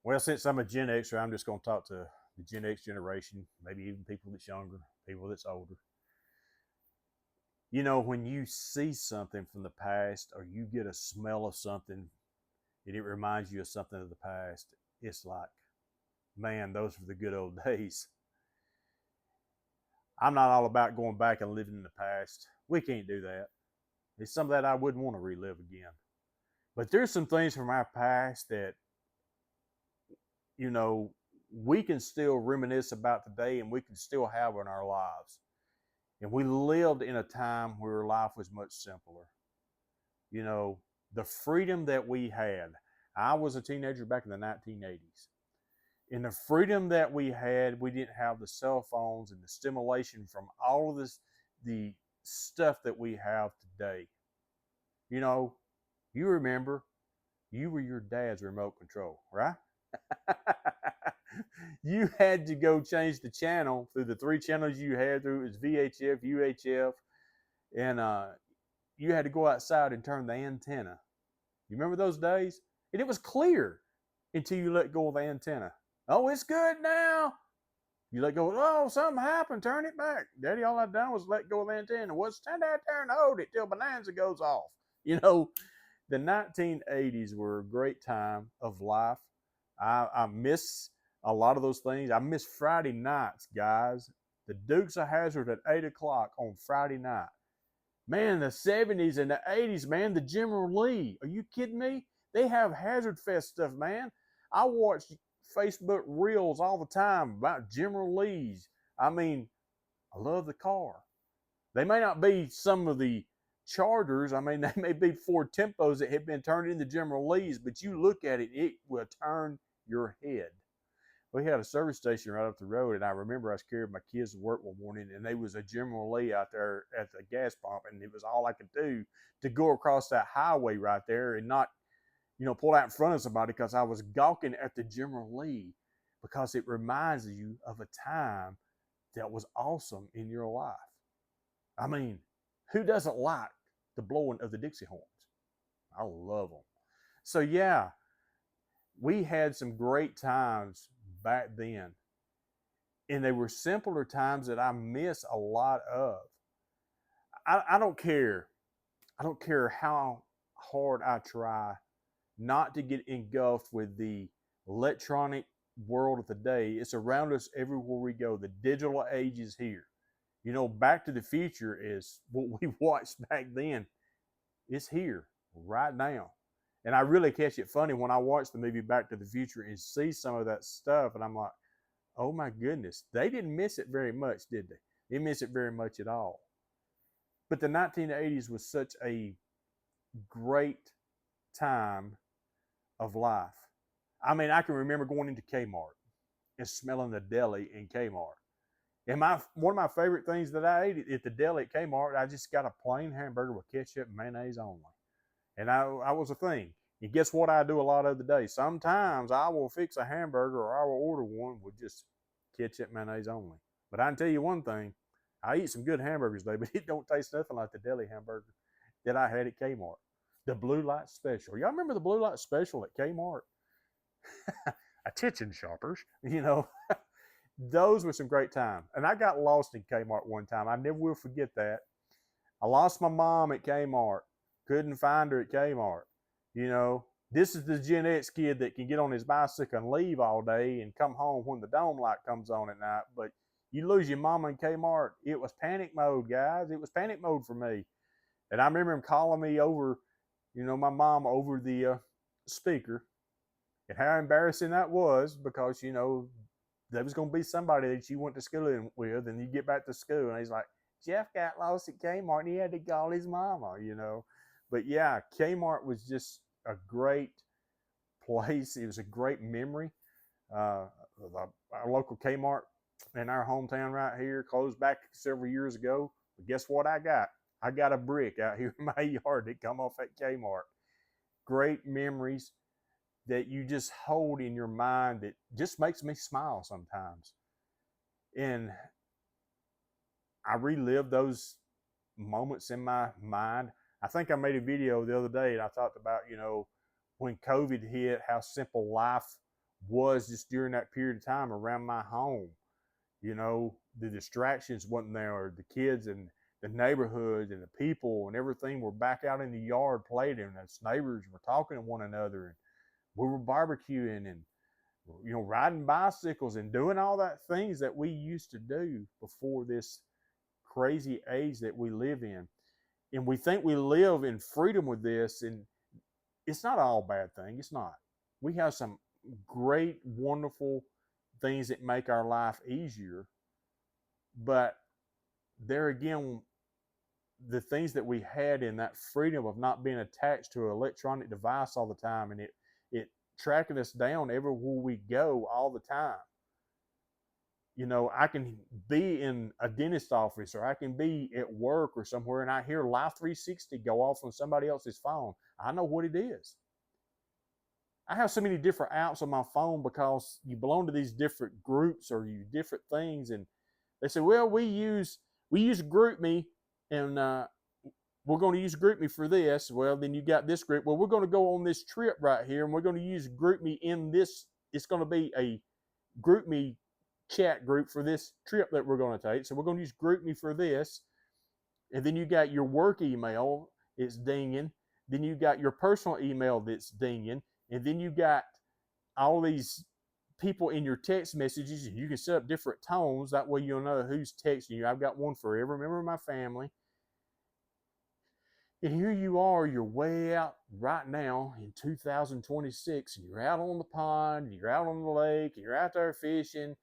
Well, since I'm a Gen Xer, I'm just going to talk to the Gen X generation, maybe even people that's younger, people that's older. You know, when you see something from the past or you get a smell of something and it reminds you of something of the past, it's like, man, those were the good old days. I'm not all about going back and living in the past. We can't do that. It's something that I wouldn't want to relive again. But there's some things from our past that, you know, we can still reminisce about today and we can still have in our lives. And we lived in a time where life was much simpler. You know, the freedom that we had. I was a teenager back in the 1980s. In the freedom that we had, we didn't have the cell phones and the stimulation from all of this, the stuff that we have today. You know, you remember, you were your dad's remote control, right? You had to go change the channel through the three channels you had through. It was VHF, UHF, and you had to go outside and turn the antenna. You remember those days? And it was clear until you let go of the antenna. Oh, it's good now. You let go. Oh, something happened. Turn it back. Daddy, all I done was let go of the antenna. What's stand out there and hold it till Bonanza goes off. You know, the 1980s were a great time of life. I miss a lot of those things. I miss Friday nights, guys. The Dukes of Hazzard at 8 o'clock on Friday night. Man, the 70s and the 80s, man, the General Lee. Are you kidding me? They have Hazard Fest stuff, man. I watch Facebook reels all the time about General Lee's. I mean, I love the car. They may not be some of the Chargers. I mean, they may be Ford Tempos that have been turned into General Lee's, but you look at it, it will turn your head. We had a service station right up the road, and I remember I was carrying my kids to work one morning, and there was a General Lee out there at the gas pump, and it was all I could do to go across that highway right there and not, you know, pull out in front of somebody because I was gawking at the General Lee because it reminds you of a time that was awesome in your life. I mean, who doesn't like the blowing of the Dixie horns? I love them. So, yeah, we had some great times back then. And they were simpler times that I miss a lot of. I don't care. I don't care how hard I try not to get engulfed with the electronic world of today. It's around us everywhere we go. The digital age is here. You know, Back to the Future is what we watched back then. It's here right now. And I really catch it funny when I watch the movie Back to the Future and see some of that stuff. And I'm like, oh my goodness, they didn't miss it very much, did they? They didn't miss it very much at all. But the 1980s was such a great time of life. I mean, I can remember going into K-Mart and smelling the deli in K-Mart. And one of my favorite things that I ate at the deli at K-Mart, I just got a plain hamburger with ketchup and mayonnaise only. And I was a thing. And guess what I do a lot of the day? Sometimes I will fix a hamburger or I will order one with just ketchup mayonnaise only. But I can tell you one thing, I eat some good hamburgers today, but it don't taste nothing like the deli hamburger that I had at Kmart. The Blue Light Special. Y'all remember the Blue Light Special at Kmart? Attention shoppers, you know. Those were some great times. And I got lost in Kmart one time. I never will forget that. I lost my mom at Kmart. Couldn't find her at Kmart. You know, this is the Gen X kid that can get on his bicycle and leave all day and come home when the dome light comes on at night. But you lose your mama in Kmart. It was panic mode, guys. It was panic mode for me. And I remember him calling me over, you know, my mom over the speaker. And how embarrassing that was because, you know, there was going to be somebody that you went to school with, and you get back to school, and he's like, Jeff got lost at Kmart, and he had to call his mama, you know. But yeah, Kmart was just a great place. It was a great memory. Our local Kmart in our hometown right here closed back several years ago. But guess what I got? I got a brick out here in my yard that come off at Kmart. Great memories that you just hold in your mind that just makes me smile sometimes. And I relive those moments in my mind. I think I made a video the other day and I talked about, you know, when COVID hit, how simple life was just during that period of time around my home. You know, the distractions wasn't there. The kids and the neighborhood and the people and everything were back out in the yard playing, and us neighbors were talking to one another, and we were barbecuing and riding bicycles and doing all that things that we used to do before this crazy age that we live in. And we think we live in freedom with this, and it's not all bad thing. It's not. We have some great, wonderful things that make our life easier. But there again, the things that we had in that freedom of not being attached to an electronic device all the time, and it tracking us down everywhere we go all the time. I can be in a dentist office, or I can be at work or somewhere, and I hear Life 360 go off on somebody else's phone. I know what it is. I have so many different apps on my phone because you belong to these different groups or you different things, and they say, well, we use GroupMe, and we're going to use GroupMe for this. Well, then you got this group. Well, we're going to go on this trip right here, and we're going to use GroupMe in this. It's going to be a GroupMe chat group for this trip that we're going to take. So we're going to use GroupMe for this. And then you got your work email, it's dinging. Then you got your personal email that's dinging. And then you got all these people in your text messages. You can set up different tones. That way you'll know who's texting you. I've got one for every member of my family. And here you are, you're way out right now in 2026, and you're out on the pond, you're out on the lake, and you're out there fishing.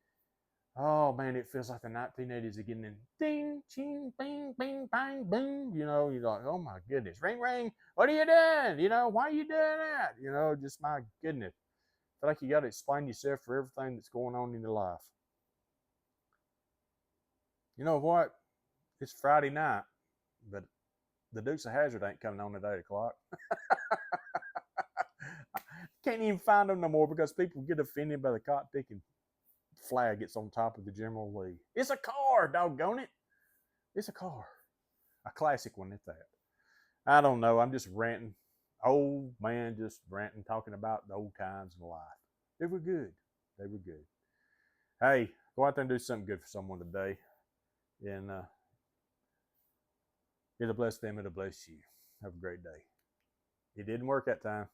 Oh man, it feels like the 1980s again. And ding, ching, bing, bing, bang, boom. You're like, oh my goodness, ring, ring. What are you doing? Why are you doing that? Just my goodness. I feel like you got to explain yourself for everything that's going on in your life. You know what? It's Friday night, but the Dukes of Hazzard ain't coming on at 8 o'clock. Can't even find them no more because people get offended by the cotton picking flag gets on top of the General Lee. It's a car, doggone it. It's a car. A classic one at that. I don't know. I'm just ranting. Old man just ranting, talking about the old times of life. They were good. They were good. Hey, go out there and do something good for someone today. And it'll bless them. It'll bless you. Have a great day. It didn't work that time.